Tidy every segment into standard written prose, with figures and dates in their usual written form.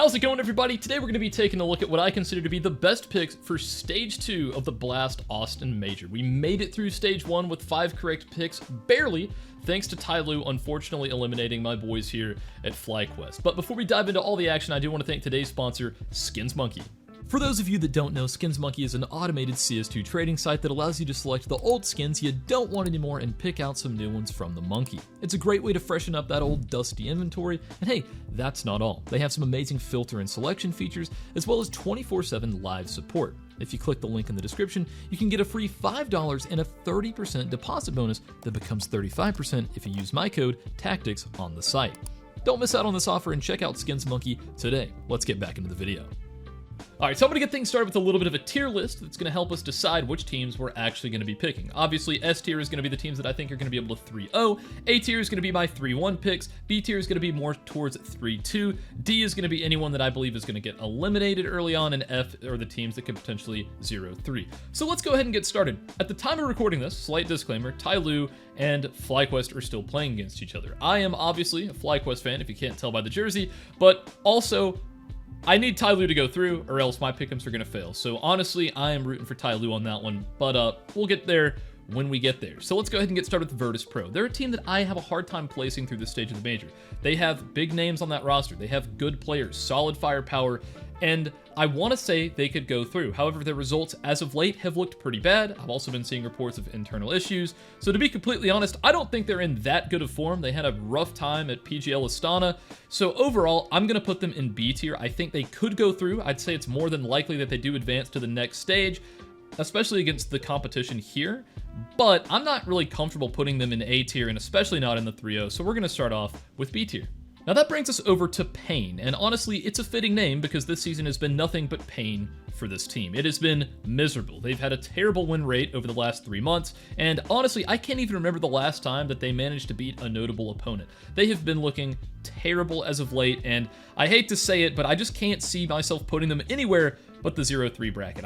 How's it going, everybody? Today we're going to be taking a look at what I consider to be the best picks for Stage 2 of the Blast Austin Major. We made it through Stage 1 with 5 correct picks, barely, thanks to Tyloo unfortunately eliminating my boys here at FlyQuest. But before we dive into all the action, I do want to thank today's sponsor, Skins Monkey. For those of you that don't know, Skins Monkey is an automated CS2 trading site that allows you to select the old skins you don't want anymore and pick out some new ones from the monkey. It's a great way to freshen up that old dusty inventory, and hey, that's not all. They have some amazing filter and selection features, as well as 24/7 live support. If you click the link in the description, you can get a free $5 and a 30% deposit bonus that becomes 35% if you use my code TACTICS on the site. Don't miss out on this offer and check out Skins Monkey today. Let's get back into the video. Alright, so I'm going to get things started with a little bit of a tier list that's going to help us decide which teams we're actually going to be picking. Obviously, S tier is going to be the teams that I think are going to be able to 3-0. A tier is going to be my 3-1 picks. B tier is going to be more towards 3-2. D is going to be anyone that I believe is going to get eliminated early on, and F are the teams that could potentially 0-3. So let's go ahead and get started. At the time of recording this, slight disclaimer, Tyloo and FlyQuest are still playing against each other. I am obviously a FlyQuest fan, if you can't tell by the jersey, but also I need Tyloo to go through, or else my pick'ems are going to fail. So honestly, I am rooting for Tyloo on that one, but we'll get there when we get there. So let's go ahead and get started with Virtus Pro. They're a team that I have a hard time placing through this stage of the major. They have big names on that roster. They have good players, solid firepower, and I want to say they could go through. However, their results as of late have looked pretty bad. I've also been seeing reports of internal issues. So to be completely honest, I don't think they're in that good of form. They had a rough time at PGL Astana. So overall, I'm going to put them in B tier. I think they could go through. I'd say it's more than likely that they do advance to the next stage, especially against the competition here. But I'm not really comfortable putting them in A tier, and especially not in the 3-0. So we're going to start off with B tier. Now that brings us over to Pain, and honestly, it's a fitting name because this season has been nothing but pain for this team. It has been miserable. They've had a terrible win rate over the last 3 months, and honestly, I can't even remember the last time that they managed to beat a notable opponent. They have been looking terrible as of late, and I hate to say it, but I just can't see myself putting them anywhere but the 0-3 bracket.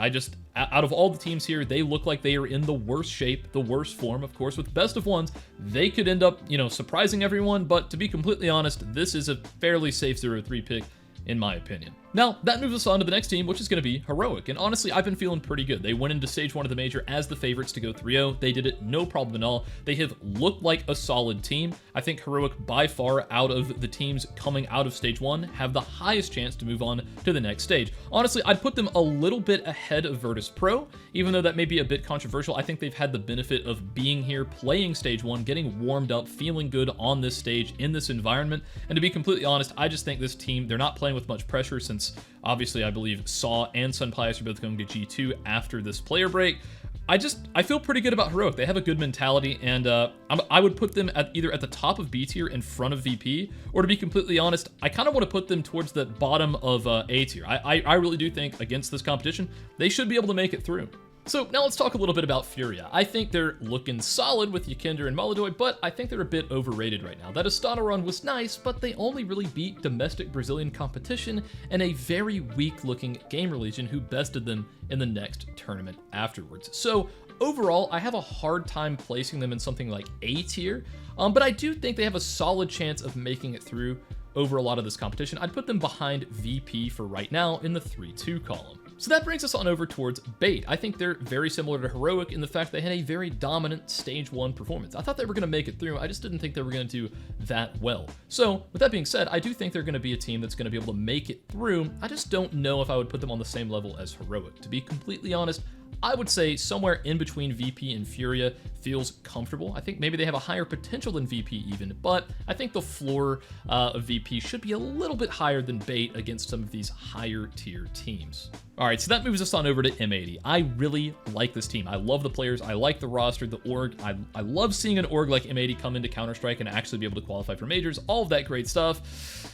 Out of all the teams here, they look like they are in the worst shape, the worst form. Of course, with best of ones, they could end up, surprising everyone, but to be completely honest, this is a fairly safe 0-3 pick, in my opinion. Now, that moves us on to the next team, which is going to be Heroic, and honestly, I've been feeling pretty good. They went into Stage 1 of the Major as the favorites to go 3-0. They did it no problem at all. They have looked like a solid team. I think Heroic, by far, out of the teams coming out of Stage 1, have the highest chance to move on to the next stage. Honestly, I'd put them a little bit ahead of Virtus Pro, even though that may be a bit controversial. I think they've had the benefit of being here, playing Stage 1, getting warmed up, feeling good on this stage, in this environment, and to be completely honest, I just think this team, they're not playing with much pressure since obviously, I believe Saw and Sunpius are both going to G2 after this player break. I feel pretty good about Heroic. They have a good mentality, and I would put them either at the top of B tier in front of VP, or to be completely honest, I kind of want to put them towards the bottom of A tier. I really do think against this competition, they should be able to make it through. So now let's talk a little bit about Furia. I think they're looking solid with Yekindra and Maladoy, but I think they're a bit overrated right now. That Astana run was nice, but they only really beat domestic Brazilian competition and a very weak-looking Gamer Legion who bested them in the next tournament afterwards. So overall, I have a hard time placing them in something like A tier, but I do think they have a solid chance of making it through over a lot of this competition. I'd put them behind VP for right now in the 3-2 column. So that brings us on over towards Bait. I think they're very similar to Heroic in the fact they had a very dominant Stage 1 performance. I thought they were going to make it through, I just didn't think they were going to do that well. So with that being said, I do think they're going to be a team that's going to be able to make it through. I just don't know if I would put them on the same level as Heroic. To be completely honest, I would say somewhere in between VP and Furia feels comfortable. I think maybe they have a higher potential than VP even, but I think the floor of VP should be a little bit higher than Bait against some of these higher tier teams. All right, so that moves us on over to M80. I really like this team. I love the players. I like the roster, the org. I love seeing an org like M80 come into Counter-Strike and actually be able to qualify for majors, all of that great stuff.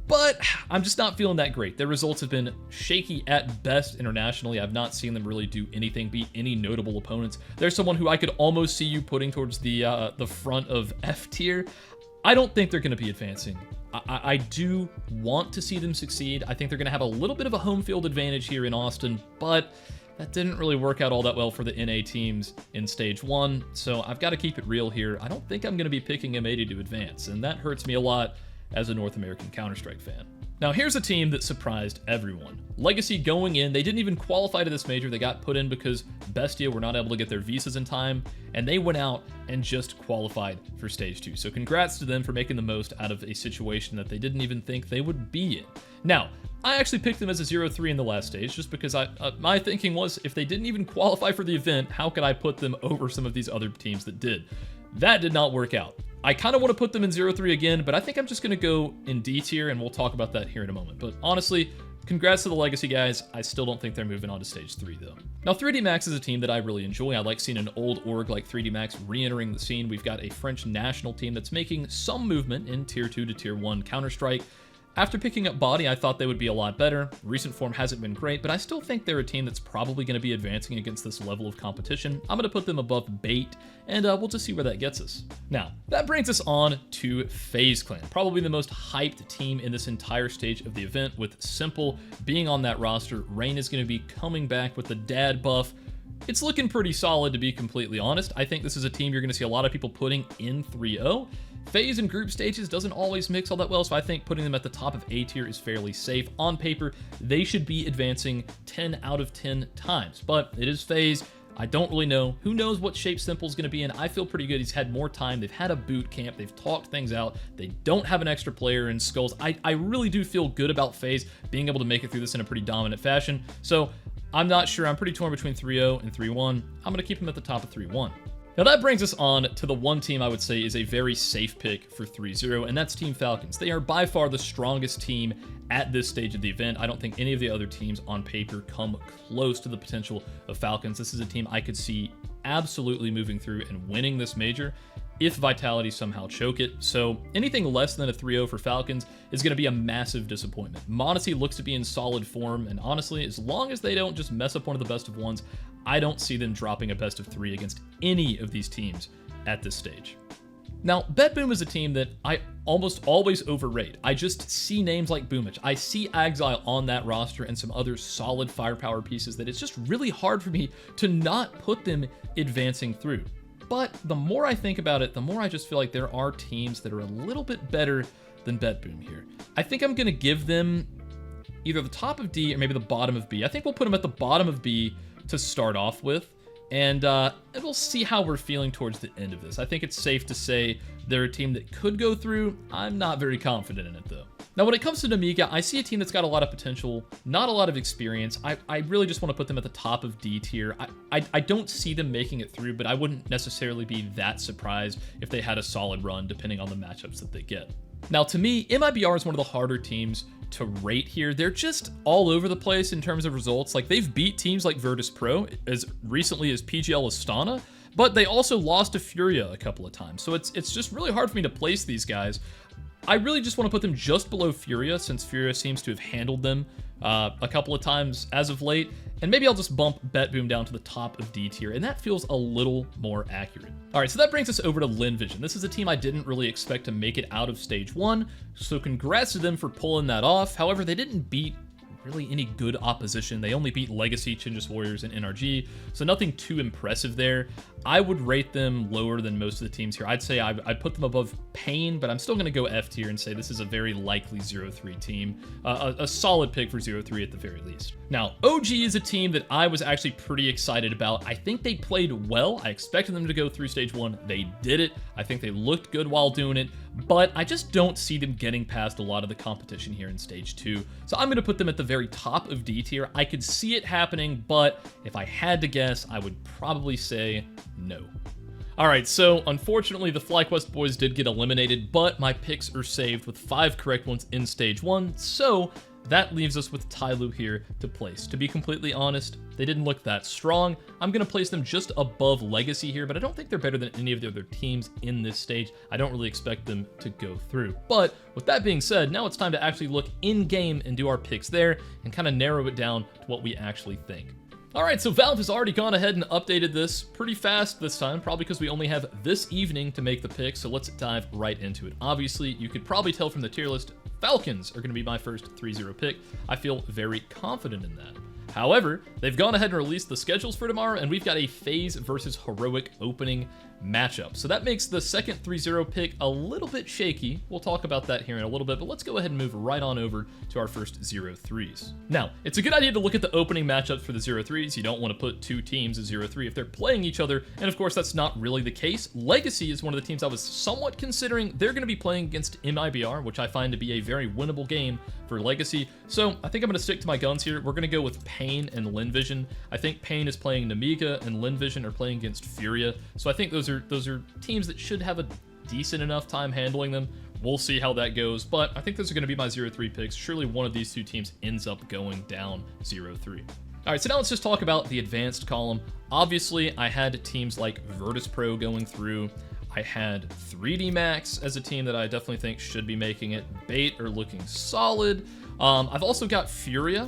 But I'm just not feeling that great. Their results have been shaky at best internationally. I've not seen them really do anything, beat any notable opponents. There's someone who I could almost see you putting towards the front of F tier. I don't think they're going to be advancing. I do want to see them succeed. I think they're going to have a little bit of a home field advantage here in Austin, but that didn't really work out all that well for the NA teams in Stage 1, so I've got to keep it real here. I don't think I'm going to be picking M80 to advance, and that hurts me a lot as a North American Counter-Strike fan. Now here's a team that surprised everyone. Legacy going in, they didn't even qualify to this major. They got put in because Bestia were not able to get their visas in time, and they went out and just qualified for stage 2. So congrats to them for making the most out of a situation that they didn't even think they would be in. Now, I actually picked them as a 0-3 in the last stage just because my thinking was if they didn't even qualify for the event, how could I put them over some of these other teams that did? That did not work out. I kind of want to put them in 0-3 again, but I think I'm just going to go in D tier, and we'll talk about that here in a moment. But honestly, congrats to the Legacy guys. I still don't think they're moving on to stage 3 though. Now 3D Max is a team that I really enjoy. I like seeing an old org like 3D Max re-entering the scene. We've got a French national team that's making some movement in tier 2 to tier 1 Counter-Strike. After picking up Body, I thought they would be a lot better. Recent form hasn't been great, but I still think they're a team that's probably going to be advancing against this level of competition. I'm going to put them above Bait, and we'll just see where that gets us. Now, that brings us on to FaZe Clan, probably the most hyped team in this entire stage of the event, with Simple being on that roster. Rain is going to be coming back with the dad buff. It's looking pretty solid, to be completely honest. I think this is a team you're going to see a lot of people putting in 3-0. FaZe in group stages doesn't always mix all that well, so I think putting them at the top of A tier is fairly safe. On paper, they should be advancing 10 out of 10 times, but it is FaZe. I don't really know. Who knows what shape Simple's going to be in? I feel pretty good. He's had more time. They've had a boot camp. They've talked things out. They don't have an extra player in Skulls. I really do feel good about FaZe being able to make it through this in a pretty dominant fashion, so I'm not sure. I'm pretty torn between 3-0 and 3-1. I'm going to keep them at the top of 3-1. Now that brings us on to the one team I would say is a very safe pick for 3-0, and that's Team Falcons. They are by far the strongest team at this stage of the event. I don't think any of the other teams on paper come close to the potential of Falcons. This is a team I could see absolutely moving through and winning this major if Vitality somehow choke it. So anything less than a 3-0 for Falcons is going to be a massive disappointment. Modesty looks to be in solid form, and honestly, as long as they don't just mess up one of the best of ones, I don't see them dropping a best of 3 against any of these teams at this stage. Now, BetBoom is a team that I almost always overrate. I just see names like Boomich. I see Exile on that roster and some other solid firepower pieces that it's just really hard for me to not put them advancing through. But the more I think about it, the more I just feel like there are teams that are a little bit better than BetBoom here. I think I'm going to give them either the top of D or maybe the bottom of B. I think we'll put them at the bottom of B to start off with, and we'll see how we're feeling towards the end of this. I think it's safe to say they're a team that could go through. I'm not very confident in it, though. Now, when it comes to Namiga, I see a team that's got a lot of potential, not a lot of experience. I really just want to put them at the top of D tier. I don't see them making it through, but I wouldn't necessarily be that surprised if they had a solid run, depending on the matchups that they get. Now, to me, MIBR is one of the harder teams to rate here. They're just all over the place in terms of results. Like, they've beat teams like Virtus Pro as recently as PGL Astana, but they also lost to Furia a couple of times. So it's just really hard for me to place these guys. I really just want to put them just below Furia, since Furia seems to have handled them a couple of times as of late, and maybe I'll just bump BetBoom down to the top of D tier, and that feels a little more accurate. All right, so that brings us over to LinVision. This is a team I didn't really expect to make it out of stage 1, so congrats to them for pulling that off. However, they didn't beat really any good opposition. They only beat Legacy, Chinjas Warriors, and NRG, so nothing too impressive there. I would rate them lower than most of the teams here. I'd say I'd put them above Pain, but I'm still going to go F tier and say this is a very likely 0-3 team. A solid pick for 0-3 at the very least. Now, OG is a team that I was actually pretty excited about. I think they played well. I expected them to go through stage 1. They did it. I think they looked good while doing it, but I just don't see them getting past a lot of the competition here in stage 2. So I'm going to put them at the very top of D tier. I could see it happening, but if I had to guess, I would probably say no. Alright, so unfortunately the FlyQuest boys did get eliminated, but my picks are saved with 5 correct ones in stage 1, so that leaves us with Tyloo here to place. To be completely honest, they didn't look that strong. I'm going to place them just above Legacy here, but I don't think they're better than any of the other teams in this stage. I don't really expect them to go through. But with that being said, now it's time to actually look in-game and do our picks there and kind of narrow it down to what we actually think. Alright, so Valve has already gone ahead and updated this pretty fast this time, probably because we only have this evening to make the pick, so let's dive right into it. Obviously, you could probably tell from the tier list, Falcons are going to be my first 3-0 pick. I feel very confident in that. However, they've gone ahead and released the schedules for tomorrow, and we've got a FaZe versus Heroic opening matchup. So that makes the second 3-0 pick a little bit shaky. We'll talk about that here in a little bit, but let's go ahead and move right on over to our first 0-3s. Now, it's a good idea to look at the opening matchups for the 0-3s. You don't want to put two teams at 0-3 if they're playing each other, and of course that's not really the case. Legacy is one of the teams I was somewhat considering. They're going to be playing against MIBR, which I find to be a very winnable game for Legacy. So I think I'm going to stick to my guns here. We're going to go with Pain and Linvision. I think Pain is playing Namiga and Linvision are playing against Furia. So I think those are teams that should have a decent enough time handling them. We'll see how that goes, but I think those are going to be my 0-3 picks. Surely one of these two teams ends up going down 0-3. All right, so now let's just talk about the advanced column. Obviously, I had teams like Virtus Pro going through. I had 3D Max as a team that I definitely think should be making it. Bait are looking solid. I've also got Furia,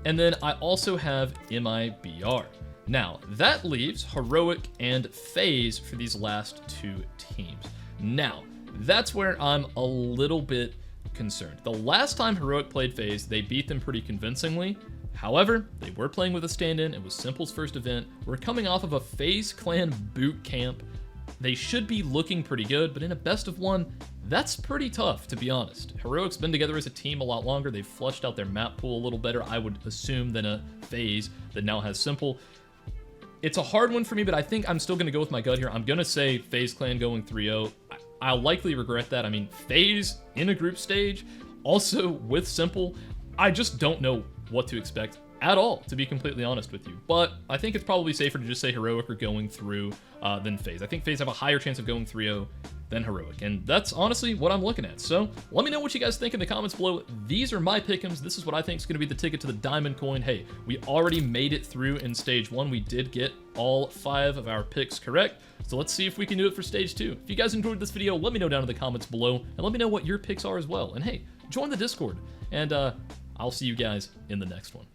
and then I also have MIBR. Now, that leaves Heroic and FaZe for these last two teams. Now, that's where I'm a little bit concerned. The last time Heroic played FaZe, they beat them pretty convincingly. However, they were playing with a stand-in. It was Simple's first event. We're coming off of a FaZe clan boot camp. They should be looking pretty good, but in a best of one, that's pretty tough, to be honest. Heroic's been together as a team a lot longer. They've flushed out their map pool a little better, I would assume, than a FaZe that now has Simple. It's a hard one for me, but I think I'm still going to go with my gut here. I'm going to say FaZe clan going 3-0. I'll likely regret that. I mean, FaZe in a group stage, also with Simple, I just don't know what to expect at all, to be completely honest with you. But I think it's probably safer to just say Heroic are going through than FaZe. I think FaZe have a higher chance of going 3-0 than Heroic, and that's honestly what I'm looking at. So let me know what you guys think in the comments below. These are my pick'ems. This is what I think is going to be the ticket to the diamond coin. Hey, we already made it through in stage 1. We did get all 5 of our picks correct. So let's see if we can do it for stage 2. If you guys enjoyed this video, let me know down in the comments below, and let me know what your picks are as well. And hey, join the Discord, and I'll see you guys in the next one.